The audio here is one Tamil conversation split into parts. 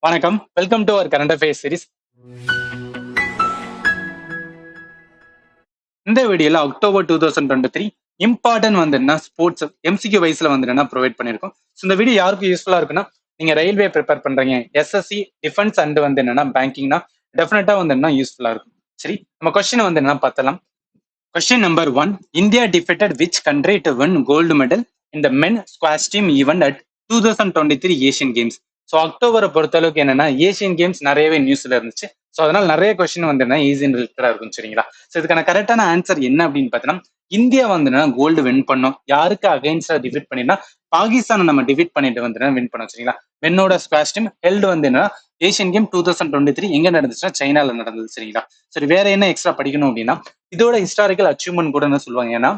வணக்கம். Welcome to our current affairs series. இந்த வீடியோல அக்டோபர் 2023 இம்பார்ட்டன்ட் வந்து என்ன ஸ்போர்ட்ஸ் எம்சிக்யூ வைஸ்ல வந்து என்ன ப்ரொவைட் பண்ணிருக்கோம். ஸோ இந்த வீடியோ யாருக்கு யூஸ்ஃபுல்லா இருக்குன்னா, நீங்க ரயில்வே ப்ரிப்பேர் பண்றீங்க, எஸ்எஸ்சி, டிஃபென்ஸ் அண்ட் வந்து என்னன்னா பேங்கிங்னா டெஃபினட்டா வந்து என்ன யூஸ்ஃபுல்லா இருக்கும். சரி, நம்ம கொஸ்டின் வந்து என்ன பார்த்தலாம். Question number 1. India defeated which country to win gold medal in the men squash team event at 2023 Asian Games? So அக்டோபரை பொறுத்தளவுக்கு என்னன்னா ஏசியன் கேம்ஸ் நிறையவே நியூஸ்ல இருந்துச்சு. ஸோ அதனால நிறைய கொஸ்டின் வந்து என்ன ஈஸின்னு ரிலேட்டடா இருக்கும். சரிங்களா? ஸோ இதுக்கான கரெக்டான ஆன்சர் என்ன அப்படின்னு பார்த்தீங்கன்னா, இந்தியா வந்து கோல்டு வின் பண்ணோம். யாருக்கு அகைன்ஸ்டா டிஃபீட் பண்ணினா பாகிஸ்தானை நம்ம டிஃபீட் பண்ணிட்டு வந்து வின் பண்ணோம். சரிங்களா? மென்னோட ஸ்குவாஷ் டீம் ஹெல்டு வந்து என்ன ஏசியன் கேம் 2023 எங்க நடந்துச்சுன்னா சைனால நடந்தது. சரிங்களா? சரி, வேற என்ன எக்ஸ்ட்ரா படிக்கணும் அப்படின்னா, இதோட ஹிஸ்டாரிக்கல் அச்சீவ்மெண்ட் கூட என்ன சொல்லுவாங்க. ஏன்னா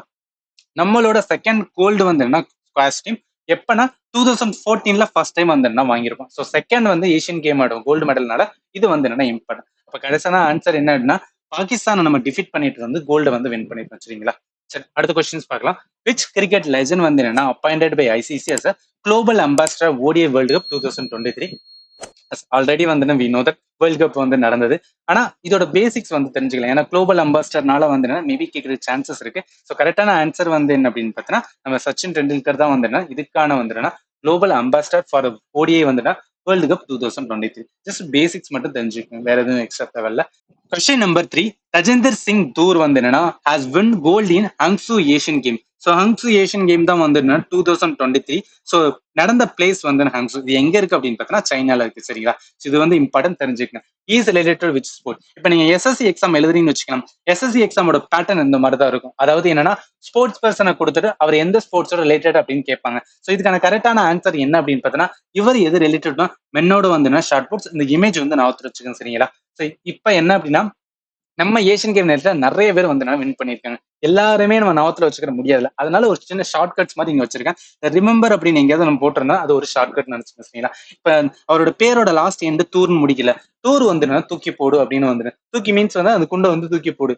நம்மளோட செகண்ட் கோல்டு வந்து என்ன ஸ்குவாஷ் டீம் எப்பனா 2014 ஃபர்ஸ்ட் டைம் வந்து என்ன வாங்கியிருக்கோம். ஸோ செகண்ட் வந்து ஏஷியன் கேம் ஆடும் கோல்டு மெடல்னால இது வந்து என்ன இம்பார்ட்டன். அப்ப கடைசியான ஆன்சர் என்ன அப்படின்னா, பாகிஸ்தானை நம்ம டிஃபீட் பண்ணிட்டு வந்து கோல்டு வந்து வின் பண்ணிருக்கோம். சரிங்களா? சரி, அடுத்த கொஸ்டின்ஸ் பார்க்கலாம். விச் கிரிக்கெட் லெஜண்ட் வந்து என்னன்னா appointed by ICC as a global ambassador ODI world cup 2023. Already வந்து we know that world cup வந்து நடந்தது. ஆனா இதோட பேசிக்ஸ் வந்து தெரிஞ்சுக்கலாம். ஏன்னா குளோபல் அம்பாசிடர்னால வந்து மேபி கேட்கற சான்சஸ் இருக்கு. ஸோ கரெக்டான ஆன்சர் வந்து என்ன அப்படின்னு பார்த்தீங்கன்னா, நம்ம சச்சின் டெண்டுல்கர் தான் வந்து இதுக்கான வந்து குளோபல் அம்பாசிடர் ஃபார் ஓடிஐ வந்து வேர்ல்டு கப் 2023. ஜஸ்ட் பேசிக்ஸ் மட்டும் தெரிஞ்சுக்கணும், வேற எதுவும் எக்ஸ்ட்ரா தேவையில்ல. Question number 3. தஜிந்தர் சிங் தூர் வந்து has win gold in Hangzhou Asian game. So Hangzhou Asian game தான் வந்து 2023. ஸோ நடந்த பிளேஸ் வந்து ஹங்ஸு. இது எங்க இருக்கு அப்படின்னு பார்த்தீங்கன்னா சைனால இருக்கு. சரிங்களா? இது வந்து இம்பார்ட்டன்ட் தெரிஞ்சுக்கணும். Is related which sport. இப்போ நீங்க எஸ்எஸ்சி எக்ஸாம் எழுதுறீங்கன்னு வச்சுக்கலாம். எஸ்எஸ்சி எக்ஸாமோட பேட்டர்ன் இந்த மாதிரி தான் இருக்கும். அதாவது என்னன்னா ஸ்போர்ட்ஸ் பர்சனை கொடுத்துட்டு அவர் எந்த ஸ்போர்ட்ஸோட ரிலேட்டட் அப்படின்னு கேட்பாங்க. ஸோ இதுக்கான கரெக்டான ஆன்சர் என்ன அப்படின்னு பார்த்தீங்கன்னா, இவர் எது ரிலேட்டட்னா மென்னோட வந்து ஷார்ட் புட்ஸ். இந்த இமேஜ் வந்து நான் வச்சுக்கோங்க. சரிங்களா? ஸோ இப்போ என்ன அப்படின்னா, நம்ம ஏஷியன் கேம் நேரத்துல நிறைய பேர் வந்து வின் பண்ணியிருக்காங்க. எல்லாருமே நம்ம நாவத்துல வச்சுக்கிற முடியாதுல. அதனால ஒரு சின்ன ஷார்ட் கட்ஸ் மாதிரி இங்க வச்சிருக்கேன். ரிமெம்பர் அப்படின்னு எங்கேயாவது நம்ம போட்டிருந்தா அது ஒரு ஷார்ட் கட் நினைச்சுக்கோங்க. சரிங்களா? இப்ப அவரோட பேரோட லாஸ்ட் எண்டு தூர்னு முடிக்கல. தூர் வந்து தூக்கி போடு அப்படின்னு வந்து தூக்கி மீன்ஸ் வந்து அந்த குண்டை வந்து தூக்கி போடு.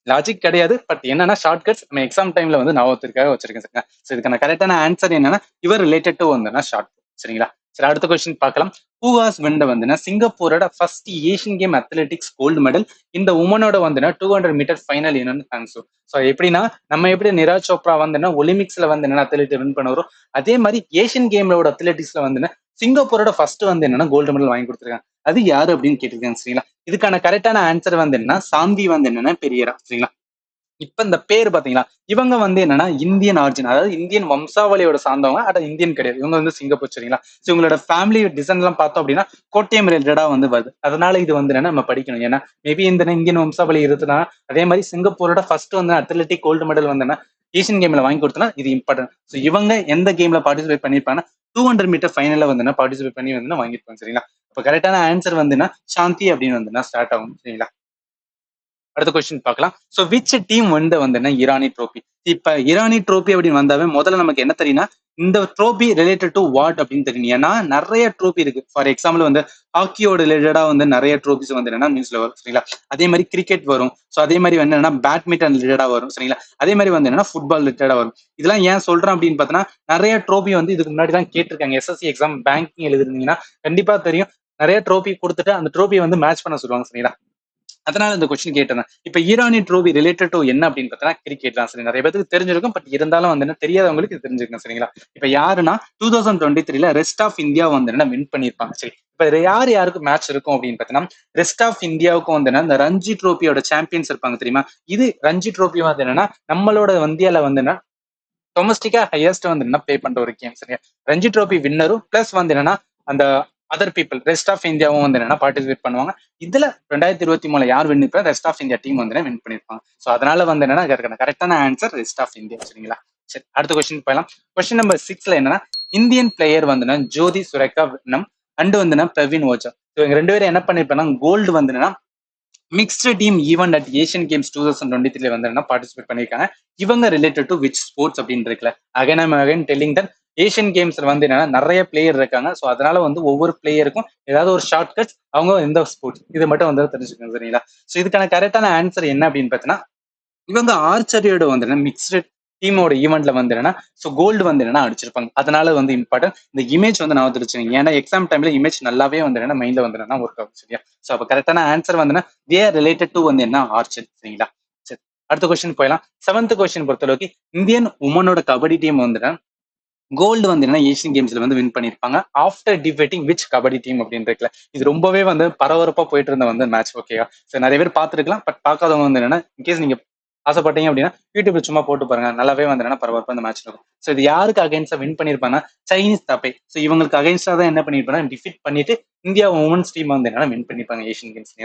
லாஜிக் கிடையாது. பட் என்னன்னா ஷார்ட் கட்ஸ் நம்ம எக்ஸாம் டைம்ல வந்து ஞாபகத்திற்காக வச்சிருக்கேன். சரிங்களா? ஸோ இதுக்கான கரெக்டான ஆன்சர் என்னன்னா இவர் ரிலேட்டட் டு வந்து ஷார்ட். சரிங்களா? சரி, அடுத்த கொஸ்டின் பார்க்கலாம். ஹூ ஹாஸ் வின் வந்து சிங்கப்பூரோட first Asian game athletics gold medal இந்த உமனோட வந்து 200 மீட்டர் ஃபைனல் என்னன்னு தேங்க்ஸ். ஸோ எப்படின்னா நம்ம எப்படி நிராஜ் சோப்ரா வந்து ஒலிம்பிக்ஸ்ல வந்து அத்லெட் வின் பண்ணுவோம், அதே மாதிரி ஏஷியன் கேம்லோட அத்லெட்டிக்ஸ்ல வந்து சிங்கப்பூரோட ஃபர்ஸ்ட் வந்து கோல்டு மெடல் வாங்கி கொடுத்துருக்காங்க. அது யாரு அப்படின்னு கேட்டிருக்காங்க. சரிங்களா? இதுக்கான கரெக்டான ஆன்சர் வந்து சாந்தி வந்து பெரியரா. சரிங்களா? இப்ப இந்த பேர் பாத்தீங்களா, இவங்க வந்து என்னன்னா இந்தியன் ஆர்ஜின், அதாவது இந்தியன் வம்சாவளியோட சார்ந்தவங்க. ஆனா இந்தியன் கிடையாது. இவங்க வந்து சிங்கப்பூர். சரிங்களா? ஸோ இவங்களோட ஃபேமிலி டிசைன் எல்லாம் பார்த்தோம் அப்படின்னா கோட்டயம் ரிலேட்டடா வந்து வருது. அதனால இது வந்து என்ன நம்ம படிக்கணும். ஏன்னா மேபி இந்த இந்தியன் வம்சாவளி இருக்குன்னா அதே மாதிரி சிங்கப்பூரோட ஃபர்ஸ்ட் வந்து அத்லெட்டிக் கோல்டு மெடல் வந்து ஏஷியன் கேம்ல வாங்கி கொடுத்தனா இது இம்பார்ட்டன்ட். ஸோ இவங்க எந்த கேம்ல பார்ட்டிசிபேட் பண்ணிருப்பாங்கன்னா 200 மீட்டர் ஃபைனல்ல வந்து பார்ட்டிசிபேட் பண்ணி வந்து வாங்கிருப்பாங்க. சரிங்களா? இப்போ கரெக்டான ஆன்சர் வந்து சாந்தி அப்படின்னு வந்து ஸ்டார்ட் ஆகும். சரிங்களா? அடுத்த கொஸ்டின் பார்க்கலாம். சோ விச் டீம் வந்து ஈரானி ட்ரோபி. இப்ப ஈரானி ட்ரோபி அப்படின்னு வந்தாவே முதல்ல நமக்கு என்ன தெரியும்னா இந்த ட்ரோபி ரிலேட்டட் டு வாட் அப்படின்னு தெரியும். ஏன்னா நிறைய ட்ரோபி இருக்கு. ஃபார் எக்ஸாம்பிள் வந்து ஹாக்கியோட ரிலேட்டடா வந்து நிறைய ட்ரோபிஸ் வந்து நியூஸ்ல வரும். சரிங்களா? அதே மாதிரி கிரிக்கெட் வரும். ஸோ அதே மாதிரி வந்து என்னன்னா பேட்மிண்டன் ரிலேட்டடா வரும். சரிங்களா? அதே மாதிரி வந்து என்னன்னா ஃபுட்பால் ரிலேட்டடா வரும். இதெல்லாம் ஏன் சொல்றேன் அப்படின்னு பார்த்தோன்னா, நிறைய ட்ரோபி வந்து இதுக்கு முன்னாடி தான் கேட்டிருக்காங்க. எஸ்எஸ்சி எக்ஸாம் பேங்கிங் எழுதிருந்தீங்கன்னா கண்டிப்பா தெரியும். நிறைய ட்ரோபி கொடுத்துட்டு அந்த ட்ரோபியை வந்து மேட்ச் பண்ண சொல்லுவாங்க. சரிங்களா? அதனால இந்த கொஸ்டின் கேட்டேன். இப்ப ஈரானி ட்ரோபி ரிலேட்டட் டு என்ன அப்படின்னு பார்த்தீங்கன்னா கிரிக்கெட் தான். சரி, நிறைய பேருக்கு தெரிஞ்சிருக்கும். பட் இருந்தாலும் வந்து தெரியாதவங்களுக்கு இது தெரிஞ்சிருக்கும். சரிங்களா? இப்ப யாருன்னா 2023 ரெஸ்ட் ஆஃப் இந்தியா வந்து வின் பண்ணிருப்பாங்க. சரி, இப்ப யார் யாருக்கு மேட்ச் இருக்கும் அப்படின்னு பார்த்தீங்கன்னா, ரெஸ்ட் ஆஃப் இந்தியாவுக்கும் வந்து இந்த ரஞ்சி ட்ரோபியோட சாம்பியன்ஸ் இருப்பாங்க தெரியுமா. இது ரஞ்சி ட்ரோபி வந்து என்னன்னா நம்மளோட இந்தியால வந்து டொமஸ்டிக்கா ஹையஸ்ட் வந்து ப்ளே பண்ற ஒரு கேம். சரியா? ரஞ்சி ட்ரோபி வின்னரும் பிளஸ் வந்து அந்த அதர் பீப்புள் ரெஸ்ட் ஆஃப் இந்தியாவும் வந்து பார்ட்டிசிபேட் பண்ணுவாங்க. இதுல 2023 யார் வின் பண்ணா ரெஸ்ட் ஆஃப் இந்தியா டீம் வந்து வின் பண்ணிருப்பாங்க. சோ அதனால வந்து கரெக்டான ஆன்சர் ரெஸ்ட் ஆஃப் இந்தியா. சரிங்களா? சரி, அடுத்த கொஸ்டின் போயிடலாம். கொஸ்டின் நம்பர் 6ல என்னன்னா இந்தியன் பிளேயர் வந்து ஜோதி சுரேகா விட்னம் அண்ட் வந்து பிரவீன் ஓஜா. இவங்க ரெண்டு பேரும் என்ன பண்ணிருப்பாங்க, கோல்டு வந்து mixed team event at Asian games 2023 வந்து பார்ட்டிசிபேட் பண்ணிருக்காங்க. இவங்க ரிலேட்டட் டு விச் ஸ்போர்ட்ஸ் அப்படின்னு இருக்குல்ல. அகைன் டெல்லிங் தட் ஏஷியன் கேம்ஸ்ல வந்து நிறைய பிளேயர் இருக்காங்க. ஸோ அதனால வந்து ஒவ்வொரு பிளேயருக்கும் ஏதாவது ஒரு ஷார்ட் கட்ஸ் அவங்க எந்த ஸ்போர்ட்ஸ் இது மட்டும் வந்து தெரிஞ்சுக்கணும். சரிங்களா? ஸோ இதுக்கான கரெக்டான ஆன்சர் என்ன அப்படின்னு பார்த்தீங்கன்னா, இவங்க ஆர்ச்சரியோட வந்து மிக்ஸ்டு டீமோட ஈவெண்ட்ல வந்து என்னன்னா ஸோ கோல்டு வந்து என்னன்னா அடிச்சிருப்பாங்க. அதனால வந்து இம்பார்ட்டன்ட் இந்த இமேஜ் வந்து நான் வச்சுருச்சுங்க. ஏன்னா எக்ஸாம் டைம்ல இமேஜ் நல்லாவே வந்து என்னன்னா மைண்ட்ல வந்து என்னன்னா ஒர்க் ஆகும் சரியா. ஸோ அப்போ கரெக்டான ஆன்சர் வந்து தே ஆர் ரிலேட்டட் டு வந்து என்ன ஆர்ச்சரி சரிங்களா. சரி அடுத்த கொஸ்டின் போயிடலாம். 7th கொஸ்டின் பொறுத்தளவுக்கு இந்தியன் உமனோட கபடி டீம் வந்து கோல்டு வந்து என்ன ஏசியன் கேம்ஸ்ல வந்து வின் பண்ணிருப்பாங்க after debating which kabaddi team அப்படின்னு இருக்குல்ல. இது ரொம்பவே வந்து பரபரப்பா போயிட்டு இருந்த வந்து மேட்ச் ஓகேவா. சரி நிறைய பேர் பார்த்துருக்கலாம் பட் பார்க்காதவங்க வந்து என்னன்னா இன்கேஸ் நீங்க ஆசைப்பட்டீங்க அப்படின்னா யூடியூப்ல சும்மா போட்டு பாருங்க நல்லாவே வந்து என்னன்னா பரபரப்பா இந்த மேட்ச் இருக்கும். ஸோ இது யாருக்கு அகைன்ஸ்டா வின் பண்ணிருப்பாங்கன்னா சைனீஸ் தப்பை. ஸோ இவங்களுக்கு அகைன்ஸ்டா தான் என்ன பண்ணிருப்பாங்க டிஃபீட் பண்ணிட்டு இந்தியா உமன்ஸ் டீம் வந்து என்னன்னா வின் பண்ணிருப்பாங்க ஏசியன் கேம்ஸ்.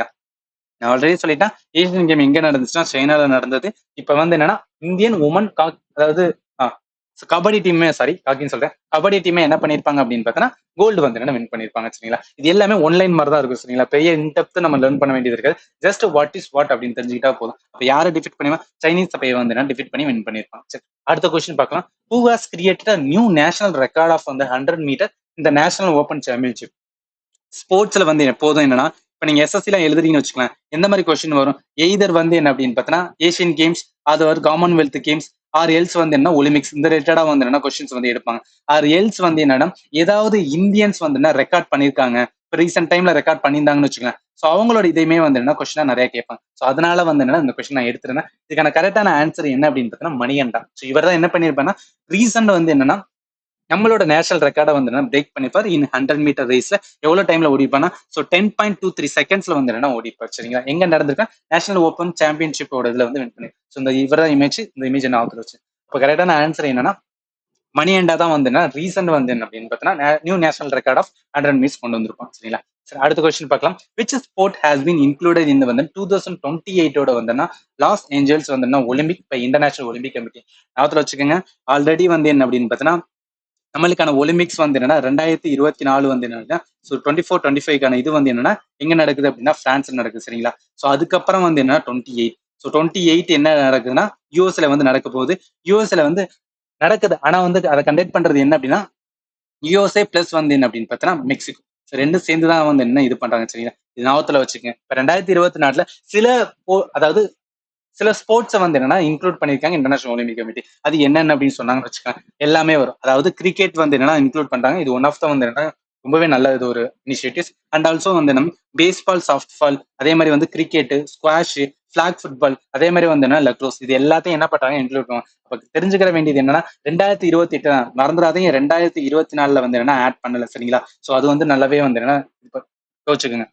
நான் ஆல்ரெடி சொல்லிட்டேன் ஏசியன் கேம் எங்க நடந்துச்சுன்னா சைனால நடந்தது. இப்ப வந்து என்னன்னா இந்தியன் உமன் அதாவது கபடி டீமே சாரி காக்கின்னு சொல்றேன் கபடி டீமே என்ன பண்ணிருப்பாங்க அப்படின்னு பார்த்தோன்னா கோல்டு வந்து என்ன வின் பண்ணிருப்பாங்க சரிங்களா. இது எல்லாமே ஒன்லைன் மாதிரி தான் இருக்கும் சரிங்களா. பெரிய இன்டெப்த் நம்ம லேர்ன் பண்ண வேண்டியது இருக்காது. ஜஸ்ட் வாட் இஸ் வாட் அப்படின்னு தெரிஞ்சுக்கிட்டா போதும். அப்ப யாரை டிஃபிட் பண்ணி சைனீஸ் பையை வந்து என்ன டிஃபிட் பண்ணி வின் பண்ணிருப்பாங்க. சரி அடுத்த கொஸ்டின் பார்க்கலாம். Who has created new national record of வந்து 100 மீட்டர் இந்த நேஷனல் ஓபன் சாம்பியன்ஷிப். ஸ்போர்ட்ஸ்ல வந்து எப்போதும் என்னன்னா இப்ப நீங்க எஸ்எஸ்சி எல்லாம் எழுதுறீங்கன்னு வச்சுக்கலாம் எந்த மாதிரி கொஸ்டின் வரும் எய்தர் வந்து என்ன அப்படின்னு பார்த்தோன்னா ஏசியன் கேம்ஸ் அது ஒரு காமன்வெல்த் கேம்ஸ் ஆர் எல்ஸ் வந்து என்ன ஒலிம்பிக்ஸ் இந்த ரிலேட்டடா வந்து என்ன கொஸ்டின்ஸ் வந்து எடுப்பாங்க. ஆர் எல்ஸ் வந்து என்னன்னா ஏதாவது இந்தியன்ஸ் வந்து என்ன ரெக்கார்ட் பண்ணிருக்காங்க இப்போ ரீசெண்ட் டைம்ல ரெக்கார்ட் பண்ணியிருந்தாங்கன்னு வச்சுக்கலாம். ஸோ அவங்களோட இதையுமே வந்து என்ன கொஸ்டினா நிறைய கேட்பாங்க. ஸோ அதனால வந்து என்ன இந்த கொஸ்டின் நான் எடுத்துருந்தேன். இதுக்கான கரெக்டான ஆன்சர் என்ன அப்படின்னு பார்த்தோன்னா மணிகண்டா. ஸோ இவர் தான் என்ன பண்ணியிருப்பேன்னா ரீசெண்ட் வந்து என்னன்னா நம்மளோட நேஷனல் ரெக்கார்டை வந்து பிரேக் பண்ணிப்பார் இன் 100 மீட்டர் ரேஸ்ல எவ்வளவு டைம்ல ஓடிப்பானா ஸோ 10.23 செகண்ட்ஸ்ல வந்து என்ன ஓடிப்பார் சரிங்களா. எங்க நடந்திருக்கா நேஷனல் ஓப்பன் சாம்பியன்ஷிப்போட இதுல வந்து வின் பண்ணி. ஸோ இந்த இவர் தான் இமேஜ் இந்த இமேஜ் என்ன ஆகுது வச்சு இப்போ கரெக்டான ஆன்சர் என்னன்னா மணியண்டா தான் வந்து ரீசன்ட் வந்து என்ன அப்படின்னு பார்த்தீங்கன்னா new national record of 100 metres கொண்டு வந்திருப்பான் சரிங்களா. சரி அடுத்த கொஸ்டின் பார்க்கலாம். Which sport has been included இந்த வந்து 2028 வந்து லாஸ் ஏஞ்சல்ஸ் வந்து ஒலிம்பிக் இப்போ இன்டர்நேஷனல் ஒலிம்பிக் கமிட்டி ஞாபகத்தில் வச்சுக்கோங்க. ஆல்ரெடி வந்து என்ன அப்படின்னு பார்த்தீங்கன்னா நம்மளுக்கான ஒலிம்பிக்ஸ் வந்து என்னன்னா 2024 வந்து என்னன்னா ஸோ 24-25 இது வந்து என்னன்னா எங்க நடக்குது அப்படின்னா பிரான்ஸ்ல நடக்குது சரிங்களா. ஸோ அதுக்கப்புறம் வந்து என்னன்னா 28 ஸோ 28 என்ன நடக்குதுன்னா யூஎஸ்ல வந்து நடக்க போகுது. யூஎஸ்ல வந்து நடக்குது ஆனா வந்து அதை கண்டக்ட் பண்றது என்ன அப்படின்னா யூஎஸ்ஏ பிளஸ் வந்து என்ன அப்படின்னு பார்த்தீங்கன்னா மெக்சிகோ. ஸோ ரெண்டும் சேர்ந்து தான் வந்து என்ன இது பண்றாங்க சரிங்களா. இது ஞாபகத்துல வச்சுக்கோங்க. இப்போ 2024 சில அதாவது சில ஸ்போர்ட்ஸை வந்து என்னன்னா இன்க்ளூட் பண்ணிருக்காங்க இன்டர்நேஷனல் ஒலிம்பிக் கமிட்டி. அது என்னென்ன அப்படின்னு சொன்னாங்கன்னு வச்சுக்கோங்க எல்லாமே வரும். அதாவது கிரிக்கெட் வந்து என்னன்னா இன்க்ளூட் பண்றாங்க. இது ஒன் ஆஃப் த வந்து என்னன்னா ரொம்பவே நல்ல இது ஒரு இனிஷியேட்டிவ்ஸ். அண்ட் ஆல்சோ வந்து நம்ம பேஸ்பால் சாஃப்ட்பால் அதே மாதிரி வந்து கிரிக்கெட் ஸ்குவாஷ் பிளாக் ஃபுட்பால் அதே மாதிரி வந்து என்ன லக்ரோஸ் இது எல்லாத்தையும் என்ன பண்றாங்க இன்க்ளூட் பண்ணுவாங்க. அப்ப தெரிஞ்சுக்கிற வேண்டியது என்னன்னா 2028 மறந்துடாதீங்க 2024 வந்து என்னன்னா ஆட் பண்ணல சரிங்களா. ஸோ அது வந்து நல்லாவே வந்து என்னன்னா யோசிச்சுக்கோங்க.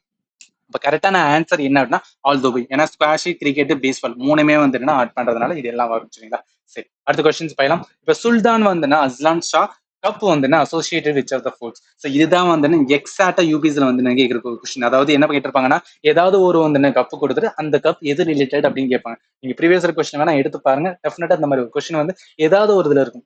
இப்போ கரெக்டான ஆன்சர் என்ன அப்படின்னா ஆல் தோபை. ஏன்னா ஸ்குவாஷ் கிரிக்கெட் பேஸ்பால் மூணுமே வந்து என்ன ஆட் பண்றதுனால இது எல்லாம் வரும் சரிங்களா. சரி அடுத்த கொஸ்டின்ஸ் போயிடலாம். இப்போ சுல்தான் வந்து அஸ்லான் ஷா கப் வந்து associated which of the forts. So இதுதான் வந்து எக்ஸாக்டா யூபிஸ்ல வந்து கேட்கிற கொஸ்டின். அதாவது என்ன கேட்டிருப்பாங்கன்னா ஏதாவது ஒரு வந்து கப் கொடுத்துட்டு அந்த கப் எது ரிலேட்டட் அப்படின்னு கேட்பாங்க. நீங்க ப்ரீவியஸ் கொஸ்டின் வேணா எடுத்து பாருங்க. டெஃபினட்டா இந்த மாதிரி கொஸ்டின் வந்து ஏதாவது ஒரு இதுல இருக்கும்.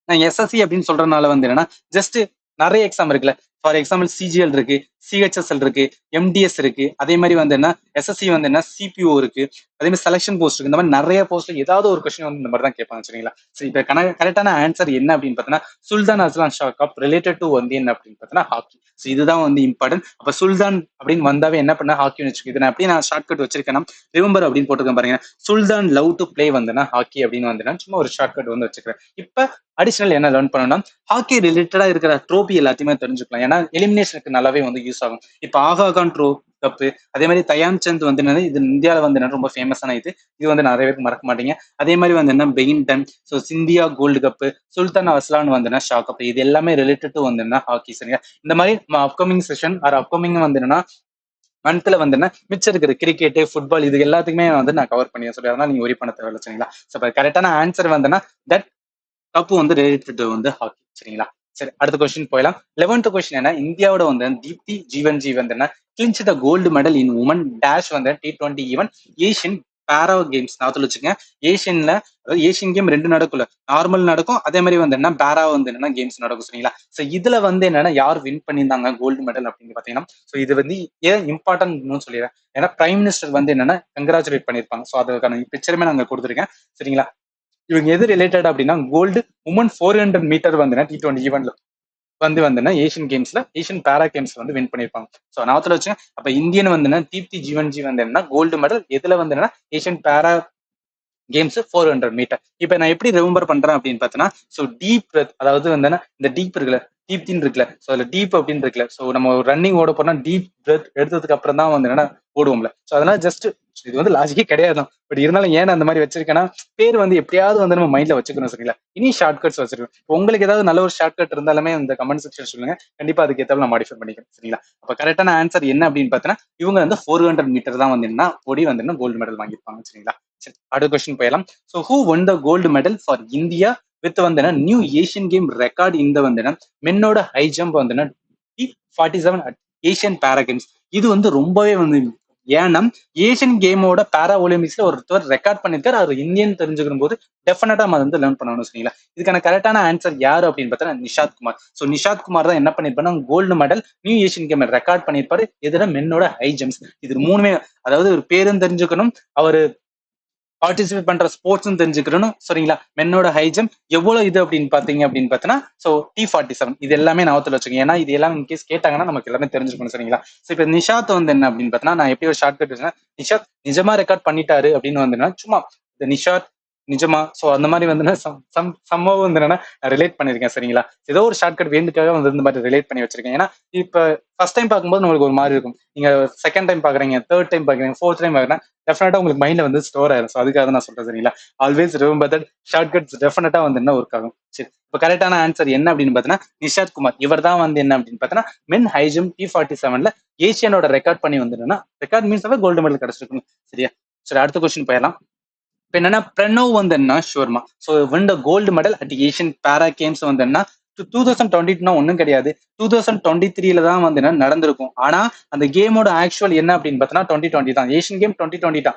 நான் எஸ்எஸ்சி அப்படின்னு சொல்றதுனால வந்து என்னன்னா ஜஸ்ட் நிறைய எக்ஸாம் இருக்குல்ல. ஃபார் எக்ஸாம்பிள் சிஜிஎல் இருக்கு சிஹெச்எஸ்எல் இருக்கு எம்டிஎஸ் இருக்கு அதே மாதிரி வந்து என்ன எஸ்எஸ்சி வந்து என்ன சிபிஓ இருக்கு அதே மாதிரி செலக்ஷன் போஸ்ட் இருக்கு. இந்த மாதிரி நிறைய போஸ்ட்ல ஏதாவது ஒரு கொஸ்டின் வந்து இந்த மாதிரி தான் கேட்பாங்க சரிங்களா. சரி இப்போ கரெக்டான ஆன்சர் என்ன அப்படின்னு பார்த்தீங்கன்னா Sultan Azlan Shah Cup related to வந்து என்ன அப்படின்னு பார்த்தீங்கன்னா ஹாக்கி. ஸோ இதுதான் வந்து இம்பார்ட்டன்ட். அப்போ சுல்தான் அப்படின்னு வந்தாவே என்ன பண்ண ஹாக்கின்னு வச்சுக்கோ. இதை அப்படியே நான் ஷார்ட் கட் வச்சிருக்கேன் ரிமெம்பர் அப்படின்னு போட்டுருக்கேன் பாருங்க. சுல்தான் லவ் டு பிளே வந்துன்னா ஹாக்கி அப்படின்னு வந்து சும்மா ஒரு ஷார்ட் கட் வந்து வச்சுக்கிறேன். இப்ப அடிஷனல் என்ன லேர்ன் பண்ணணும்னா ஹாக்கி ரிலேட்டடா இருக்கிற ட்ரோபி எல்லாத்தையுமே தெரிஞ்சுக்கலாம். ஏன்னா எலிமினேஷனுக்கு நல்லாவே வந்து யூஸ் ஆகும். இப்ப ஆகாகான் ட்ரோ கப்பு அதே மாதிரி தயான் சந்த் வந்து என்னது இது இந்தியாவில வந்து என்ன ரொம்ப ஃபேமஸான இது வந்து நிறைய பேருக்கு மறக்க மாட்டீங்க. அதே மாதிரி வந்து என்ன பெயின்டன் ஸோ சிந்தியா கோல்டு கப்பு சுல்தான் அஸ்லான் வந்து ஷா கப் இது எல்லாமே ரிலேட்டட் டு வந்து ஹாக்கி சரிங்க. இந்த மாதிரி அப்கமிங் செஷன் ஆர் அப்கமிங் வந்து என்னன்னா மந்த்ல வந்து என்ன மிச்சம் இருக்குது கிரிக்கெட் ஃபுட்பால் இது எல்லாத்துக்குமே வந்து நான் கவர் பண்ணி சொல்லி அதனால நீங்க ஒரி பண்ண தேவையில்ல சரிங்களா. ஸோ கரெக்டான ஆன்சர் வந்துன்னா தட் கப்பு வந்து ரிலேட்டட் வந்து ஹாக்கி சரிங்களா. சரி அடுத்த கொஸ்டின் போயிடலாம். 11th கொஸ்டின் என்ன இந்தியாவோட வந்து தீப்தி ஜீவன்ஜி வந்து என்ன clinch the gold medal in woman dash வந்து T20 even Asian para games நான் வச்சுங்க. ஏஷியன்ல அதாவது ஏஷியன் கேம் ரெண்டு நடக்கும்ல நார்மல் நடக்கும் அதே மாதிரி வந்து என்ன பேரா வந்து என்னன்னா கேம்ஸ் நடக்கும் சரிங்களா. ஸோ இதுல வந்து என்னன்னா யார் வின் பண்ணியிருந்தாங்க கோல்டு மெடல் அப்படின்னு பாத்தீங்கன்னா ஸோ இது வந்து ஏன் இம்பார்ட்டன்ட்னு சொல்லிடுறேன். ஏன்னா பிரைம் மினிஸ்டர் வந்து என்னன்னா கங்க்ராச்சுலேட் பண்ணியிருப்பாங்க. ஸோ அதுக்கான பிக்சருமே நாங்க கொடுத்துருக்கேன் சரிங்களா. இவங்க எது ரிலேட்டட் அப்படின்னா கோல்டு உமன் 400 மீட்டர் வந்து T20 ஈவெண்ட்ல வந்து ஏஷியன் கேம்ஸ்ல ஏஷியன் பேரா கேம்ஸ்ல வந்து வின் பண்ணிருப்பாங்க. ஸோ நான் வச்சு அப்ப இந்தியன் வந்து தீப்தி ஜீவன்ஜி வந்து கோல்டு மெடல் எதுல வந்து ஏஷியன் பேரா கேம்ஸ் 400 மீட்டர். இப்போ நான் எப்படி ரிமெம்பர் பண்றேன் அப்படின்னு பார்த்தோன்னா, ஸோ டீப் பிரெத், அதாவது வந்து இந்த டீப் இருக்குல்ல, டீப்தின்னு இருக்குல்ல, ஸோ அதில் டீப் அப்படின்னு இருக்குல்ல, ஸோ நம்ம ரன்னிங் ஓட போனா டீப் பிரெத் எடுத்ததுக்கு அப்புறம் தான் வந்து என்னன்னா ஓடுவோம்ல. ஸோ அதனால ஜஸ்ட் இது வந்து லாஜிக்கே கிடையாது தான். பட் இருந்தாலும் ஏன் அந்த மாதிரி வச்சிருக்கேன்னா, பேர் வந்து எப்படியாவது வந்து நம்ம மைண்ட்ல வச்சுக்கணும் சரிங்களா. இனி ஷார்ட் கட்ஸ் வச்சிருக்கோம். உங்களுக்கு ஏதாவது நல்ல ஒரு ஷார்ட் கட் இருந்தாலுமே இந்த கமெண்ட் செக்ஷன் சொல்லுங்க. கண்டிப்பா அதுக்கு ஏற்றாலும் நான் மாடிஃபை பண்ணிக்கிறேன் சரிங்களா. அப்போ கரெக்டான ஆன்சர் என்ன அப்படின்னு பார்த்தோன்னா, இவங்க வந்து 400 மீட்டர் தான் வந்து என்ன ஓடி வந்து கோல்டு மெடல் வாங்கியிருப்பாங்க சரிங்களா. சரி, அடுத்த கொஸ்டின் போயிடலாம். So who won the gold medal for India with வந்து நியூ ஏஷியன் கேம் ரெக்கார்ட் இந்த வந்து மென்னோட ஹை ஜம்ப் வந்து 47 அட் ஏஷியன் பேரா கேம்ஸ். இது வந்து ரொம்பவே வந்து ஏன்னா ஏஷியன் கேமோட பேரா ஒலிம்பிக்ஸ்ல ஒருத்தர் ரெக்கார்ட் பண்ணிருக்காரு. அவர் இந்தியன் தெரிஞ்சுக்கும் போது டெஃபினட்டா நம்ம வந்து லேர்ன் பண்ணணும் சரிங்களா. இதுக்கான கரெக்டான ஆன்சர் யாரு அப்படின்னு பார்த்தா நிஷாத் குமார். ஸோ நிஷாத் குமார் தான் என்ன பண்ணிருப்பாரு, gold medal new Asian game record பண்ணிருப்பாரு. எதுனா மென்னோட ஹை ஜம்ப்ஸ். இது மூணுமே, அதாவது ஒரு பேரும் தெரிஞ்சுக்கணும், அவரு பார்ட்டிசிபேட் பண்ற ஸ்போர்ட்ஸ் தெரிஞ்சுக்கணும் சரிங்களா. மென்னோட ஹை ஜம்ப் எவ்வளவு இது அப்படின்னு பாத்தீங்க அப்படின்னு பார்த்தோன்னா, ஸோ T47 இது எல்லாமே ஞாபகத்துல வச்சுக்கோங்க. ஏன்னா இது எல்லாம் இன்கேஸ் கேட்டாங்கன்னா நமக்கு எல்லாமே தெரிஞ்சுக்கணும் சரிங்களா. ஸோ இப்போ நிஷாத் வந்து என்ன அப்படின்னு பார்த்தோன்னா, நான் எப்படி ஒரு ஷார்ட் கட் வச்சுன்னா, நிஷாத் நிஜமா ரெக்கார்ட் பண்ணிட்டாரு அப்படின்னு வந்து சும்மா இந்த நிஷாத் நிஜமா சோ அந்த மாதிரி வந்து சம்பவம் வந்து என்னன்னா ரிலேட் பண்ணிருக்கேன் சரிங்களா. ஏதோ ஒரு ஷார்ட்கட் வேண்டுக்காக வந்து இந்த மாதிரி ரிலேட் பண்ணி வச்சிருக்கேன். ஏன்னா இப்ப ஃபர்ஸ்ட் டைம் பார்க்கும்போது உங்களுக்கு ஒரு மாதிரி இருக்கும். நீங்க செகண்ட் டைம் பாக்குறீங்க, தேர்ட் டைம் பாக்குறீங்க, ஃபோர்த் டைம் பாக்குறேன், டெஃபினட்டா உங்களுக்கு மைண்ட்ல வந்து ஸ்டோர் ஆயிரும். ஸோ அதுக்காக நான் சொல்றேன் சரிங்களா. ஆல்வேஸ் ரிமெம்பர் தட் ஷார்ட்கட்ஸ் டெஃபினட்டா வந்து என்ன ஒர்க் ஆகும். சரி, இப்போ கரெக்டான ஆன்சர் என்ன அப்படின்னு பார்த்தீங்கன்னா நிஷாத் குமார். இவர் தான் வந்து என்ன அப்படின்னு பார்த்தீங்கன்னா மென் ஹை ஜம்ப் T47 ஏஷியனோட ரெக்கார்ட் பண்ணி வந்துருன்னா, ரெக்கார்ட் மீன்ஸ் கோல்டு மெடல் கிடைச்சிருக்கும் சரியா. சரி, அடுத்த கொஸ்டின் போயிடலாம். இப்போ என்னன்னா பிரணவ் வந்து என்ன Sharma. So win the gold medal at Asian para games வந்து என்ன 2022 ஒன்றும் கிடையாது, 2023 தான் வந்து என்ன நடந்திருக்கும். ஆனா அந்த கேமோட ஆக்சுவல் என்ன அப்படின்னு பார்த்தோன்னா 2020 தான். ஏஷியன் கேம் 2020 தான்.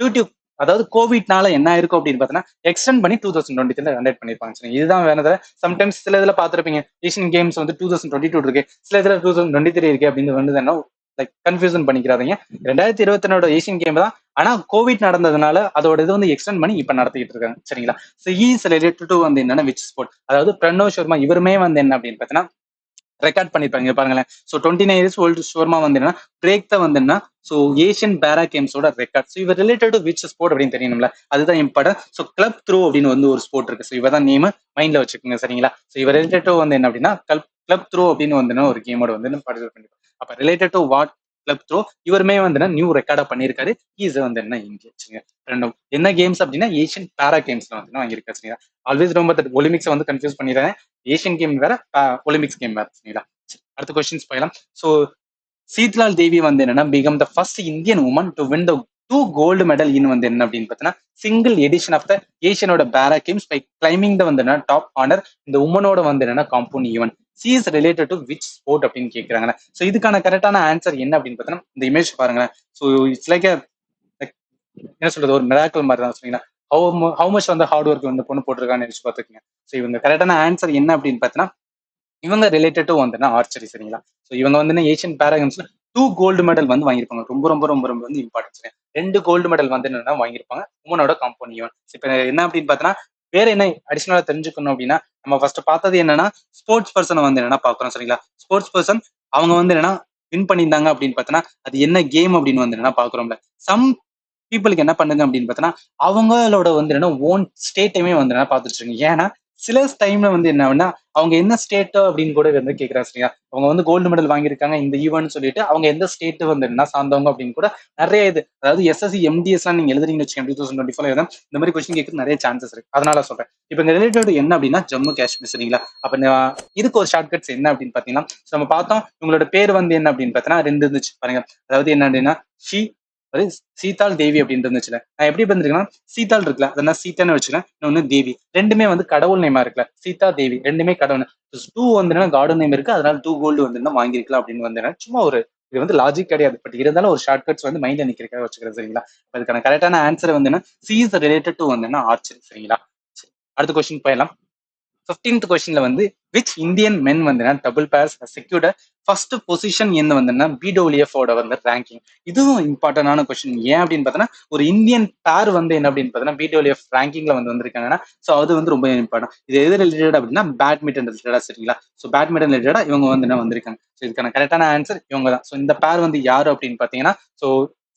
யூடியூப், அதாவது கோவிட்னால என்ன ஆயிருக்கும் அப்படின்னு பார்த்தோன்னா எக்ஸ்டெண்ட் பண்ணி 2023 கண்டக்ட் பண்ணிருப்பாங்க சரி. இதுதான் வேணதை சம்டைம்ஸ் சில இதுல பார்த்துருப்பீங்க, ஏஷியன் கேம்ஸ் வந்து 2022 இருக்கு, சில இதுல 2023 இருக்கு அப்படின்னு வந்து என்ன லைக் கன்ஃபியூசன் பண்ணிக்கிறாதீங்க. 2022 ஏஷியன் கேம் தான். ஆனா கோவிட் நடந்ததுனால அதோட இது வந்து எக்ஸ்டெண்ட் பண்ணி இப்ப நடத்திட்டு இருக்காங்க சரிங்களா. ஸோ இஸ் ரிலேட்டட் டு வந்து என்னன்னா விச் ஸ்போர்ட், அதாவது பிரணவ் சர்மா இவருமே வந்து என்ன அப்படின்னு பார்த்தீங்கன்னா ரெக்கார்ட் பண்ணிருப்பாங்க பாருங்களேன். ஸோ 29 இயர்ஸ் ஓல்டு ஷோர்மா வந்து என்ன பிரேக் தான் வந்து என்ன ஸோ ஏஷியன் பேரா கேம்ஸோட ரெக்கார்ட். ஸோ இவர் ரிலேட்டட் டு விச் ஸ்போர்ட் அப்படின்னு தெரியணும்ல, அதுதான் இம்பார்ட்டன்ட். ஸோ கிளப் த்ரோ அப்படின்னு வந்து ஒரு ஸ்போர்ட் இருக்கு. ஸோ இவர் தான் நேம் மைண்ட்ல வச்சுக்கோங்க சரிங்களா. ஸோ இவர் ரிலேட்டட் வந்து என்ன அப்படின்னா கிளப் த்ரோ அப்படின்னு வந்து ஒரு கேமோட வந்து பார்ட்டிசிபேட் பண்ணிருப்பாங்க. அப்ப related to what club throw இவருமே வந்து நியூ ரெக்கார்டா பண்ணியிருக்காரு. இஸ் வந்து என்ன இந்தியா ரெண்டும் என்ன கேம்ஸ் அப்படின்னா ஏஷியன் பேரா கேம்ஸ்ல வந்து வாங்கியிருக்காரு சரிங்களா. ஆல்வேஸ் ரொம்ப ஒலிம்பிக்ஸ் வந்து கன்ஃபியூஸ் பண்ணிடுறேன். ஏஷியன் கேம் வேற, ஒலிம்பிக்ஸ் கேம் வேற சரிங்களா. அடுத்த கொஸ்டின்ஸ் போயிடலாம். ஸோ சீத்லால் தேவி வந்து என்னன்னா become the first Indian woman to win the 2 gold medal in வந்து என்ன அப்படின்னு பார்த்தீங்கன்னா சிங்கிள் எடிஷன் ஆஃப் த ஏஷியனோட பேரா கேம்ஸ் பை கிளைமிங் த வந்து என்ன டாப் ஆனர் இந்த உமனோட வந்து என்னன்னா compound even. C is related to which sport அப்படின்னு கேட்கறாங்க. ஸோ இதுக்கான கரெக்டான ஆன்சர் என்ன அப்படின்னு பார்த்தீங்கன்னா இந்த இமேஜ் பாருங்களேன். ஸோ இட்ஸ் லைக் என்ன சொல்றது, ஒரு மிராக்கிள் மாதிரி தான் சொன்னீங்கன்னா ஹவு மச் வந்து ஹார்ட் ஒர்க் வந்து பொண்ணு போட்டிருக்கான்னு நினைச்சு பார்த்துக்கோங்க. ஸோ இவங்க கரெக்டான ஆன்சர் என்ன அப்படின்னு பார்த்தீங்கன்னா இவங்க ரிலேட்டட் டு வந்து ஆர்ச்சரி சரிங்களா. ஸோ இவங்க வந்து ஏஷியன் பேரா கேம்ஸ்ல 2 கோல்டு மெடல் வந்து வாங்கியிருப்பாங்க. ரொம்ப ரொம்ப ரொம்ப ரொம்ப வந்து இம்பார்ட்டன்ஸ். 2 கோல்டு மெடல் வந்து என்னன்னா வாங்கியிருப்பாங்க உமனோட காம்பவுண்ட் ஈவன். இப்போ என்ன அப்படின்னு பார்த்தோன்னா வேற என்ன அடிஷனலா தெரிஞ்சுக்கணும் அப்படின்னா நம்ம ஃபர்ஸ்ட் பார்த்தது என்னன்னா ஸ்போர்ட்ஸ் பர்சனை வந்து என்னன்னா பாக்குறோம் சரிங்களா. ஸ்போர்ட்ஸ் பர்சன் அவங்க வந்து என்னன்னா வின் பண்ணியிருந்தாங்க அப்படின்னு பார்த்தோன்னா அது என்ன கேம் அப்படின்னு வந்து என்னன்னா பாக்குறோம்ல. சம் பீப்புளுக்கு என்ன பண்ணுங்க அப்படின்னு பார்த்தோன்னா அவங்களோட வந்து என்ன ஓன் ஸ்டேட்டையுமே வந்து என்ன பார்த்துட்டு இருக்காங்க. ஏன்னா சில டைம்ல வந்து என்ன அவங்க என்ன ஸ்டேட் அப்படின்னு கூட வந்து கேட்கறாங்க சரியா. அவங்க வந்து கோல்டு மெடல் வாங்கியிருக்காங்க இந்த ஈவென்ட் சொல்லிட்டு அவங்க எந்த ஸ்டேட் வந்து என்ன சார்ந்தவங்க அப்படின்னு கூட நிறைய இது, அதாவது எஸ்எஸ்சி எம்டிஎஸ் எல்லாம் நீங்க எழுதுறீங்கன்னு வச்சுக்கோங்க 2024 இந்த மாதிரி கொஸ்டின் கேட்கறது நிறைய சான்சஸ் இருக்கு. அதனால சொல்றேன். இப்போ இங்க ரிலேட்டட் என்ன அப்படின்னா ஜம்மு காஷ்மீர் சரிங்களா. அப்ப இதுக்கு ஒரு ஷார்ட் கட்ஸ் என்ன அப்படின்னு பாத்தீங்கன்னா நம்ம பார்த்தோம் இவங்களோட பேர் வந்து என்ன அப்படின்னு பார்த்தோன்னா 2 இருந்துச்சு பாருங்க. அதாவது என்ன அப்படின்னா ஷி ஒரு சீதால் தேவி அப்படின்னு இருந்துச்சுல. நான் எப்படி பண்ணிருக்கேன்னா சீதால் இருக்குல்ல அதனால சீதான்னு வச்சுக்கேன், இன்னொன்னு தேவி, ரெண்டுமே வந்து கடவுள் நேமா இருக்குல்ல. சீதா தேவி ரெண்டுமே கடவுள். 2 வந்து கார்டன் நேம் இருக்கு, அதனால 2 கோல்டு வந்து வாங்கிருக்கலாம் அப்படின்னு வந்து சும்மா ஒரு இது வந்து லாஜிக் கிடையாது. பட் இருந்தாலும் ஒரு ஷார்ட் கட்ஸ் வந்து மைண்ட்ல நிக்கிறதுக்காக வச்சுக்கிறேன் சரிங்களா. அதுக்கான கரெக்டான ஆன்சர் வந்து சி இஸ் ரிலேட்டட் டு வந்து ஆர்ச்சரி சரிங்களா. அடுத்த கொஸ்டின் போயிடலாம். 15th கொஸ்டின்ல வந்து விச் இந்தியன் மென் வந்து double pairs secured first position என்ன வந்து பிடபிள்யூஎஃப் ஓட வந்து ரேங்கிங். இதுவும் இம்பார்ட்டன்டான கொஸ்டின். ஏன் அப்படின்னு பார்த்தோன்னா ஒரு இந்தியன் பேர் வந்து என்ன அப்படின்னு பார்த்தோன்னா பிடபிள்யூஎஃப் ரேங்கிங்ல வந்து வந்திருக்காங்கன்னா ஸோ அது வந்து ரொம்ப இம்பார்ட்டன். இது எது ரிலேட்டட் அப்படின்னா பேட்மிண்டன் ரிலேட்டடா சரிங்களா. ஸோ பேட்மிண்டன் ரிலேட்டடா இவங்க வந்து என்ன வந்திருக்காங்க. ஸோ இதுக்கான கரெக்டான ஆன்சர் இவங்க தான். ஸோ இந்த பேர் வந்து யாரு அப்படின்னு பார்த்தீங்கன்னா ஸோ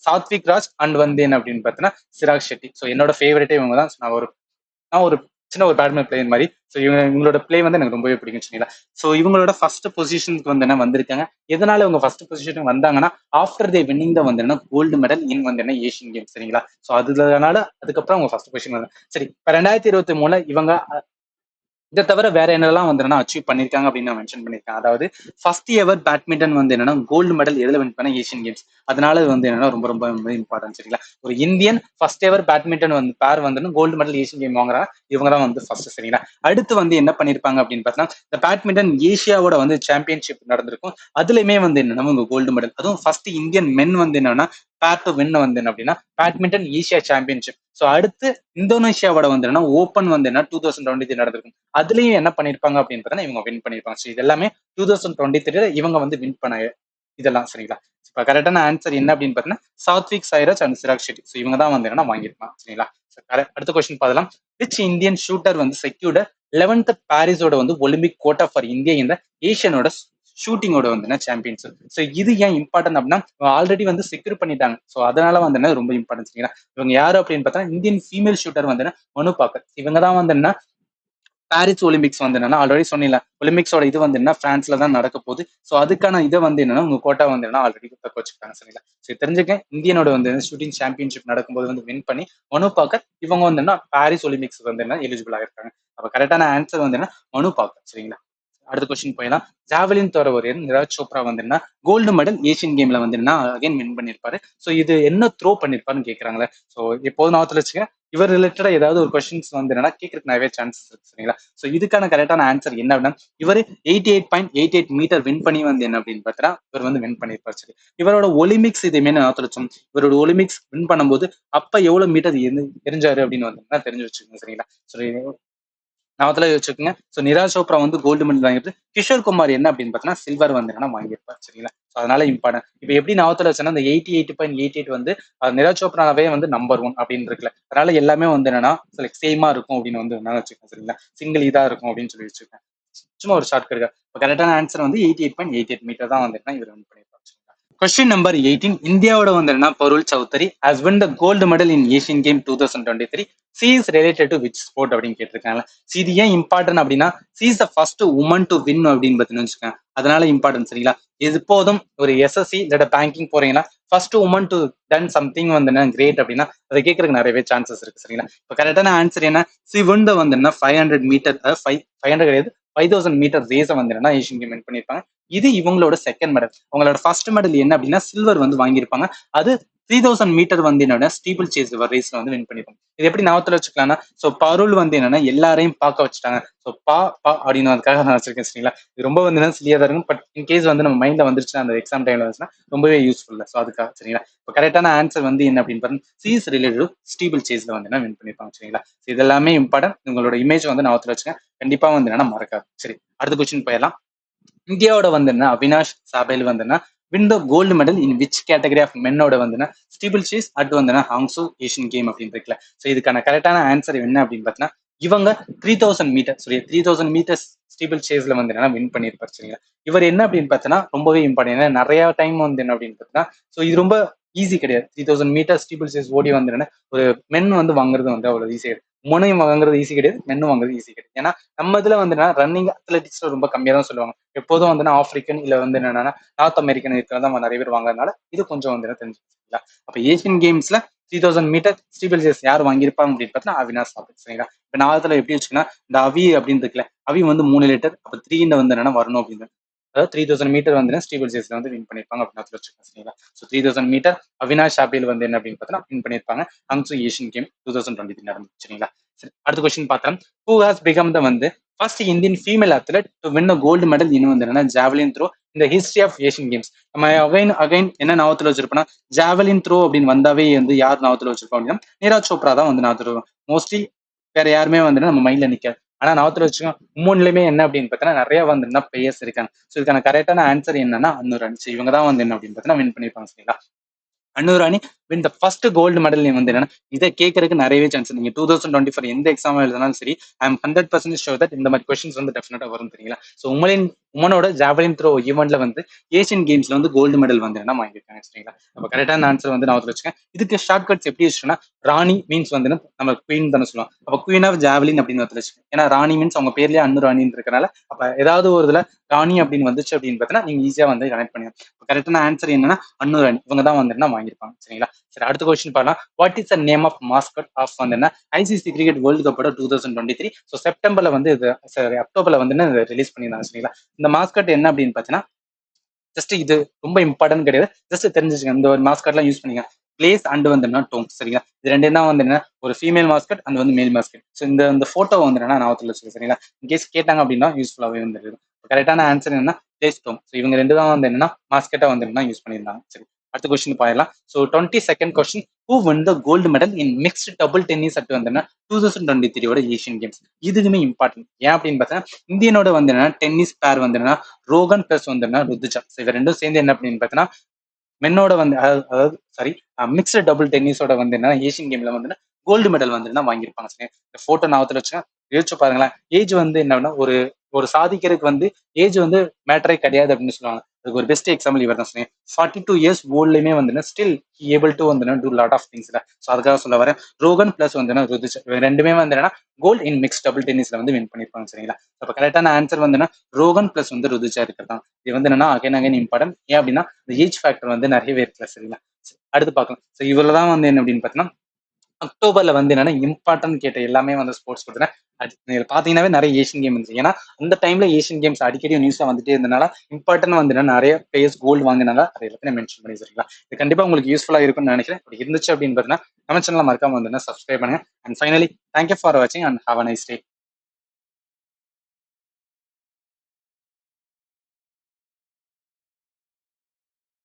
சாத்விக் ராஜ் அண்ட் வந்து என்ன அப்படின்னு பார்த்தீங்கன்னா சிராக் ஷெட்டி. ஸோ என்னோட ஃபேவரட்டே இவங்க தான். நான் ஒரு சின்ன ஒரு பேட்மிண்டன் பிளேயர் மாதிரி. ஸோ இவங்களோட பிளே வந்து எனக்கு ரொம்பவே பிடிக்கும் சரிங்களா. ஸோ இவங்களோட ஃபர்ஸ்ட் பொசிஷனுக்கு வந்து என்ன வந்திருக்காங்க. எதனால இவங்க ஃபர்ஸ்ட் பொசிஷனுக்கு வந்தாங்கன்னா ஆஃப்டர் தே வின்னிங் தான் வந்து என்ன கோல்டு மெடல் இன் வந்து என்ன ஏஷியன் கேம்ஸ் சரிங்களா. ஸோ அதனால அதுக்கப்புறம் அவங்க ஃபர்ஸ்ட் பொசிஷன் வந்தாங்க. சரி, இப்போ 2023 இவங்க இதை தவிர வேற என்னெல்லாம் வந்து என்னன்னா அச்சீவ் பண்ணிருக்காங்க அப்படின்னு நான் மென்ஷன் பண்ணிருக்கேன். அதாவது ஃபர்ஸ்ட் எவர் பேட்மிண்டன் வந்து என்னன்னா கோல்டு மெடல் எதுல வின் பண்ண ஏஷியன் கேம்ஸ். அதனால இது வந்து என்னன்னா ரொம்ப ரொம்ப ரொம்ப இம்பார்ட்டன்ட் சரிங்களா. ஒரு இந்தியன் ஃபர்ஸ்ட் எவர் பேட்மிண்டன் வந்து பேர் வந்து கோல்டு மெடல் ஏஷியன் கேம் வாங்குறாங்க. இவங்க தான் வந்து ஃபர்ஸ்ட் சரிங்களா. அடுத்து வந்து என்ன பண்ணிருப்பாங்க அப்படின்னு பார்த்தீங்கன்னா இந்த பேட்மிண்டன் ஏசியாவோட வந்து சாம்பியன்ஷிப் நடந்திருக்கும். அதுலயுமே வந்து என்னன்னா உங்க கோல்டு மெடல், அதுவும் ஃபர்ஸ்ட் இந்தியன் மென் வந்து என்னன்னா பேர் டு வின் வந்து என்ன அப்படின்னா பேட்மிண்டன் ஏசியா சாம்பியன்ஷிப். ஸோ அடுத்து இந்தோனேஷியாவோட வந்து என்ன ஓப்பன் வந்து என்ன 2023 நடந்திருக்கும். அதுலயும் என்ன பண்ணிருப்பாங்க அப்படின்னு பார்த்தா இவங்க வின் பண்ணிருப்பாங்க. ஸோ இது எல்லாமே 2023 இவங்க வந்து வின் பண்ண இதெல்லாம் சரிங்களா. இப்ப கரெக்டான ஆன்சர் என்ன அப்படின்னு பார்த்தீங்கன்னா சாத்விக் சாய்ராஜ் அண்ட் சிராக் ஷெட்டி. ஸோ இவங்க தான் வந்து என்ன வாங்கியிருப்பாங்க சரிங்களா. அடுத்த கொஸ்டின் பார்க்கலாம். விச் இந்தியன் ஷூட்டர் வந்து செக்யூர்ட் 11th பாரிஸோட வந்து ஒலிம்பிக் கோட்டா ஃபார் இந்தியா இந்த ஏஷியனோட ஷூட்டிங்கோட வந்து சாம்பியன்ஸ். ஸோ இது ஏன் இம்பார்ட்டன் அப்படின்னா ஆல்ரெடி வந்து செக்யூர் பண்ணிட்டாங்க. ஸோ அதனால வந்து ரொம்ப இம்பார்ட்டன்ஸ் சரிங்களா. இவங்க யாரு அப்படின்னு பார்த்தா இந்தியன் ஃபீமேல் ஷூட்டர் வந்து மனு பாக்கர். இவங்க தான் வந்து என்ன பாரிஸ் ஒலிம்பிக்ஸ் வந்து என்னன்னா ஆல்ரெடி சொன்னீங்க ஒலிம்பிக்ஸோட இது வந்து என்ன பிரான்ஸ்ல தான் நடக்க போகுது. ஸோ அதுக்கான இதை வந்து என்னன்னா உங்க கோட்டா வந்து என்ன ஆல்ரெடி தக்க வச்சுக்காங்க சரிங்களா. ஸோ தெரிஞ்சுக்க இந்தியனோட வந்து ஷூட்டிங் சாம்பியன்ஷிப் நடக்கும்போது வந்து வின் பண்ணி மனு பாக்கர் இவங்க வந்து என்ன பாரிஸ் ஒலிம்பிக்ஸ் வந்து என்ன எலிஜிபிள் ஆகிருக்காங்க. அப்ப கரெக்டான ஆன்சர் வந்து என்ன மனு பாக்கர் சரிங்களா. அடுத்த கொஸ்டின் போயிடலாம். ஜாவலின் தோரவர் நிராஜ் சோப்ரா வந்து என்ன கோல்டு மெடல் ஏஷியன் கேம்ல வந்து என்ன அகைன் வின் பண்ணிருப்பாரு. ஸோ இது என்ன த்ரோ பண்ணிருப்பாருன்னு கேக்குறாங்களே. ஸோ எப்போதும் நான் வச்சுக்க இவர் ரிலேட்டடா ஏதாவது ஒரு கொஸ்டின்ஸ் வந்து என்னன்னா கேட்கறதுக்கு நிறைய சான்சஸ் இருக்கு சரிங்களா. ஸோ இதுக்கான கரெக்டான ஆன்சர் என்ன அப்படின்னா இவர் 88.88 மீட்டர் வின் பண்ணி வந்து என்ன அப்படின்னு பார்த்தா இவர் வந்து வின் பண்ணிருப்பாரு சரி. இவரோட ஒலிம்பிக்ஸ் இதுமே நான் வச்சோம். இவரோட ஒலிம்பிக்ஸ் வின் பண்ணும்போது அப்ப எவ்வளவு மீட்டர் எரிஞ்சாரு அப்படின்னு வந்து தெரிஞ்சு வச்சுக்கோங்க சரிங்களா. சரி நாவத்துல வச்சுக்கோங்க. ஸோ நிராஜ் சோப்ரா வந்து கோல்டு மெடல் வாங்கிட்டு கிஷோர் குமார் என்ன அப்படின்னு பார்த்தீங்கன்னா சில்வர் வந்து என்ன வாங்கியிருப்பார் சரிங்களா. ஸோ அதனால இம்பார்ட்டன். இப்போ எப்படி நாவத்துல வச்சோன்னா இந்த 88.88 வந்து நிராஜ் சோப்ராவே வந்து நம்பர் 1 அப்படின்னு இருக்குல்ல. அதனால எல்லாமே வந்து என்னன்னா சேமா இருக்கும் அப்படின்னு வந்து நான் வச்சுக்கேன் சரிங்களா. சிங்கிள் இதா இருக்கும் அப்படின்னு சொல்லி வச்சுக்கேன். சும்மா ஒரு ஷார்ட் கட். கரெக்டான ஆன்சர் வந்து 88.88 மீட்டர் தான் வந்து இவர் வின் பண்ணியிருப்பார். Question number 18. இந்தியாவோட வந்து பருள் Chowdhury has won the gold medal in Asian Game 2023. She is related to which sport அப்படின்னு கேட்டிருக்காங்க. இது ஏன் இம்பார்ட்டன் அப்படின்னா she is the first woman to win அப்படின்னு பார்த்தீங்கன்னு வச்சுக்கோங்க. அதனால இம்பார்ட்டன் சரிங்களா. இது போதும் ஒரு எஸ்எஸ்சி இல்ல பேங்கிங் போறீங்கன்னா first woman to done something வந்து கிரேட் அப்படின்னா அதை கேட்கறதுக்கு நிறையவே சான்சஸ் இருக்கு சரிங்களா. இப்போ கரெக்டான ஆன்சர் என்ன சி வின் வந்து 500 மீட்டர் 500 கிடையாது 5000 மீட்டர் ரேஸை வந்து ஏஷியன் கேம் வின் பண்ணியிருப்பாங்க. இது இவங்களோட செகண்ட் மெடல். அவங்களோட ஃபர்ஸ்ட் மெடல் என்ன அப்படின்னா சில்வர் வந்து வாங்கியிருப்பாங்க. அது 3000 மீட்டர் வந்து என்னன்னா ஸ்டீபிள் சேஸ் ரேஸ்ல வந்து வின் பண்ணிருப்பாங்க. இது எப்படி ஞாபகத்துல வச்சுக்கலாம்னா ஸோ பருள் வந்து என்னன்னா எல்லாரையும் பார்க்க வச்சுட்டாங்க. ஸோ பா அப்படின்னு அதுக்காக நான் வச்சிருக்கேன் சரிங்களா. இது ரொம்ப வந்து சிலியா தான் இருக்கும். பட் இன் கேஸ் வந்து நம்ம மைண்ட்ல வந்துருச்சுன்னா அந்த எக்ஸாம் டைம்ல வந்துச்சுன்னா ரொம்பவே யூஸ்ஃபுல். ஸோ அதுக்காக சரிங்களா. இப்போ கரெக்டான ஆன்சர் வந்து என்ன அப்படின்னு பார்த்தீங்கன்னா சீஸ் ரிலேட்டட் ஸ்டீபிள் சேஸ்ல வந்து என்ன வின் பண்ணிருப்பாங்க சரிங்களா. இது எல்லாமே இம்பார்ட்டன்ட். உங்களோட இமேஜ் வந்து ஞாபகத்துல வச்சுங்க. கண்டிப்பா வந்து என்னன்னா மறக்காது. சரி, அடுத்த கொஸ்டின் போயிடலாம். இந்தியாவோட வந்து அவினாஷ் சாபேல் வந்து win the gold medal in which category of மென்னோட வந்து ஸ்டீபிள் சேஸ் அட் வந்து ஹாங்ஸோ ஏஷியன் கேம் அப்படின்னு இருக்குல்ல. ஸோ இதுக்கான கரெக்டான ஆன்சர் என்ன அப்படின்னு பார்த்தீங்கன்னா இவங்க 3000 மீட்டர் 3000 மீட்டர்ஸ் ஸ்டீபிள் சேஸ்ல வந்து வின் பண்ணியிருப்பாரு சரிங்களா. இவர் என்ன அப்படின்னு பார்த்தீங்கன்னா ரொம்பவே இம்பார்ட்டன். நிறைய டைம் வந்து என்ன அப்படின்னு பார்த்தீங்கன்னா ஸோ இது ரொம்ப ஈஸி கிடையாது. 3000 மீட்டர் ஸ்டீபிள் சேஸ் ஓடி வந்து ஒரு மென் வந்து வாங்குறது வந்து அவ்வளவு ஈஸி கிடையாது. முனையும் வாங்குறது ஈஸி கிடையாது, மென்னும் வாங்குறது ஈஸி கிடையாது. ஏன்னா நம்ம இதுல வந்து ரன்னிங் அத்லெட்டிக்ஸ்ல ரொம்ப கம்மியா தான் சொல்லுவாங்க. எப்போதும் வந்து ஆப்பிரிக்கன் இல்ல வந்து என்னன்னா நார்த் அமெரிக்கன் இருக்கிறதா நிறைய பேர் வாங்குறதுனால இது கொஞ்சம் வந்து தெரிஞ்சுக்கலாம். அப்ப ஏசியன் கேம்ஸ்ல 3000 மீட்டர் ஸ்டீபிள் சேஸ் யார் வாங்கியிருப்பாங்க அப்படின்னு பார்த்தா அவினாஷ் சாபேல் சரிங்களா. இப்ப நாளத்துல எப்படி வச்சுக்கன்னா இந்த அவி அப்படின்னு இருக்குல்ல அவி வந்து 3 லிட்டர் அப்ப 3 வந்து என்னன்னா வரணும் அப்படின்னு அதாவது 3000 மீட்டர் வந்து ஸ்டீபிள் சேஸ்ல வந்து வின் பண்ணிருப்பாங்க அப்படின்னு வச்சுக்கோங்க சரிங்களா. ஸோ 3000 மீட்டர் அவினாஷ் சாபேல் வந்து என்ன அப்படின்னு பார்த்தா வின் பண்ணிருப்பாங்க. ஹாங்ஸோ ஏஷியன் கேம் 2023 நடந்துச்சு சரிங்களா. அடுத்த கொஸ்டின் பார்த்தோம். ஹூ ஹாஸ் பிகம் த வந்து first Indian female athlete to win a gold medal இன்னும் வந்து என்னன்னா ஜாவலின் த்ரோ இந்த ஹிஸ்டரி ஆஃப் ஏஷியன் கேம்ஸ். நம்ம அகைன் என்ன ஞாபகத்துல வச்சிருப்போம்னா ஜாவலின் த்ரோ அப்படின்னு வந்தாவே வந்து யார் ஞாபகத்துல வச்சிருப்போம் அப்படின்னா நீரஜ் சோப்ரா தான் வந்து ஞாபகத்துல மோஸ்ட்லி வேற யாருமே வந்து நம்ம மைண்ட்ல நிக்காது. ஆனா ஞாபகத்துல வச்சுக்கோங்க மூணுலயுமே என்ன அப்படின்னு பார்த்தீங்கன்னா நிறைய வந்து பிளேயர்ஸ் இருக்காங்க. ஸோ இதுக்கான கரெக்டான ஆன்சர் என்னன்னா அன்னூர் ராணி. இவங்க தான் வந்து என்ன அப்படின்னு பார்த்தீங்கன்னா வின் பண்ணிருப்பாங்க சரிங்களா. Annu Rani win the first gold medal வந்து என்னன்னா இதை கேட்கறதுக்கு நிறையவே சான்ஸ். நீங்க 2024 எந்த எக்ஸாம் எழுதினாலும் சரி, ஐ எம் 100% ஷோர் தட் இந்த மாதிரி கொஸ்டின்ஸ் வந்து டெஃபினட்டா வரும் தெரியுங்களா. ஸோ உமனோட ஜாவலின் த்ரோ ஈவெண்ட்ல வந்து ஏஷியன் கேம்ஸ்ல வந்து கோல்டு மெடல் வந்து என்ன வாங்கியிருக்காங்க சரிங்களா. அப்ப கரெக்டான ஆன்சர் வந்து நான் வச்சுக்கேன். இதுக்கு ஷார்ட் கட்ஸ் எப்படி வச்சுன்னா, ராணி மீன்ஸ் வந்து நம்ம குயின் தானே சொல்லுவோம். அப்ப குயின் ஆஃப் ஜாவலின் அப்படின்னு வச்சுக்கோங்க. ஏன்னா ராணி மீன்ஸ் அவங்க பேர்லயே அன்னு ராணின்னு இருக்கனால, அப்ப ஏதாவது ஒரு இதுல ராணி அப்படின்னு வந்துச்சு அப்படின்னு பார்த்தீங்கன்னா நீங்க ஈஸியா வந்து கனெக்ட் பண்ணிடலாம். கரெக்டான ஆன்சர் என்னன்னா அன்னு ராணி, இவங்க தான் வந்து என்ன வாங்கியிருப்பாங்க சரிங்களா. சரி, அடுத்த கொஸ்டின் பார்க்கலாம். What is the name of mascot of வந்து என்ன ஐசிசி கிரிக்கெட் வேர்ல்டு கப்போட 2023? ஸோ செப்டம்பர்ல வந்து இது அக்டோபர்ல வந்து ரிலீஸ் பண்ணியிருந்தாங்க சரிங்களா. இந்த மாஸ்கட் என்ன அப்படின்னு பார்த்தீங்கன்னா, ஜஸ்ட் இது ரொம்ப இம்பார்ட்டன்ட் கிடையாது, ஜஸ்ட் தெரிஞ்சுச்சுங்க. இந்த ஒரு மாஸ்கட்லாம் யூஸ் பண்ணிங்க. பிளேஸ் அண்ட் வந்து என்ன டோன் சரிங்களா. இது ரெண்டு தான் வந்து என்ன ஒரு ஃபீமேல் மாஸ்கட் அண்ட் வந்து மேல் மாஸ்கட். ஸோ இந்த போட்டோ வந்து என்ன நான் வச்சுருக்கேன் சரிங்களா. இன்கேஸ் கேட்டாங்க அப்படின்னா யூஸ்ஃபுல்லாகவே வந்து கரெக்டான ஆன்சர் என்ன பிளேஸ் டோன். ஸோ இவங்க ரெண்டு தான் வந்து என்னன்னா மாஸ்கெட்டா வந்து என்ன யூஸ் பண்ணியிருந்தாங்க. சரி, அடுத்த கொஸ்டின் போயிடலாம். So 22nd question, who won the gold medal in mixed double tennis at வந்து 2023 ஏஷியன் கேம்ஸ்? இதுக்குமே இம்பார்ட்டன்ட். ஏன் அப்படின்னு பார்த்தீங்கன்னா, இந்தியனோட வந்து என்ன டென்னிஸ் பேர் வந்து என்ன ரோகன் பிளஸ் வந்து என்ன ருத்துஜா. இவ ரெண்டும் சேர்ந்து என்ன அப்படின்னு பார்த்தீங்கன்னா, மென்னோட வந்து அதாவது சாரி மிக்ஸ்டு டபுள் டென்னிஸோட வந்து என்ன ஏஷியன் கேம்ல வந்து கோல்டு மெடல் வந்து என்ன வாங்கியிருப்பாங்க சரி. இந்த போட்டோ நான் வச்சுக்கேன், யோசிச்சு பாருங்களேன். ஏஜ் வந்து என்னன்னா ஒரு ஒரு சாதிக்கிறதுக்கு வந்து ஏஜ் வந்து மேட்டரே கிடையாது அப்படின்னு சொல்லுவாங்க. அதுக்கு ஒரு பெஸ்ட் எக்ஸாம்பிள் இவர் தான் சொன்னேன். 42 years ஓல்ட்லயுமே வந்து ஸ்டில் ஏபிள் டு வந்து do lot of things. So அதுக்காக சொல்ல வரேன். ரோகன் பிளஸ் வந்து ருதுஜா ரெண்டுமே வந்து என்னன்னா கோல்ட் இன் மிக்ஸ் டபுள் டென்னிஸ்ல வந்து வின் பண்ணிருப்பாங்க சரிங்களா. அப்ப கரெக்டான ஆன்சர் வந்து ரோகன் பிளஸ் வந்து ருதுஜா இருக்கிறதா. இது வந்து என்னன்னா அகைன் அகைன் இம்பார்ட்டன்ட். ஏன் அப்படின்னா இந்த ஏஜ் ஃபேக்டர் வந்து நிறையவே இருக்குல்ல சரிங்களா. அடுத்து பார்க்கலாம். ஸோ இவ்வளவுதான் வந்து என்ன அப்படின்னு பார்த்தீங்கன்னா, அக்டோபர்ல வந்து என்னன்னா இம்பார்ட்டன்ட் கேட்ட எல்லாமே வந்து ஸ்போர்ட்ஸ் கொடுத்துறேன். நீங்க பாத்தீங்கன்னாவே நிறைய ஏஷியன் கேம் இருந்துச்சு. ஏன்னா அந்த டைம்ல ஏஷியன் கேம்ஸ் அடிக்கடி நியூஸ்ல வந்துட்டே இருந்தனால இம்பார்ட்டன்ட் வந்து நிறைய பிளேயர்ஸ் கோல்டு வாங்கினாங்க. அதை எல்லாத்தையும் மென்ஷன் பண்ணி வச்சிருக்கலாம். இது கண்டிப்பா உங்களுக்கு யூஸ்ஃபுல்லா இருக்கும்னு நினைக்கிறேன். அப்படி இருந்துச்சு அப்படின்னு பார்த்தீங்கன்னா நம்ம சேனல் மறக்காம வந்து சப்ஸ்கிரைப் பண்ணுங்க. அண்ட் ஃபைனலி தேங்க்யூ ஃபார் வாட்சிங் and have a nice day.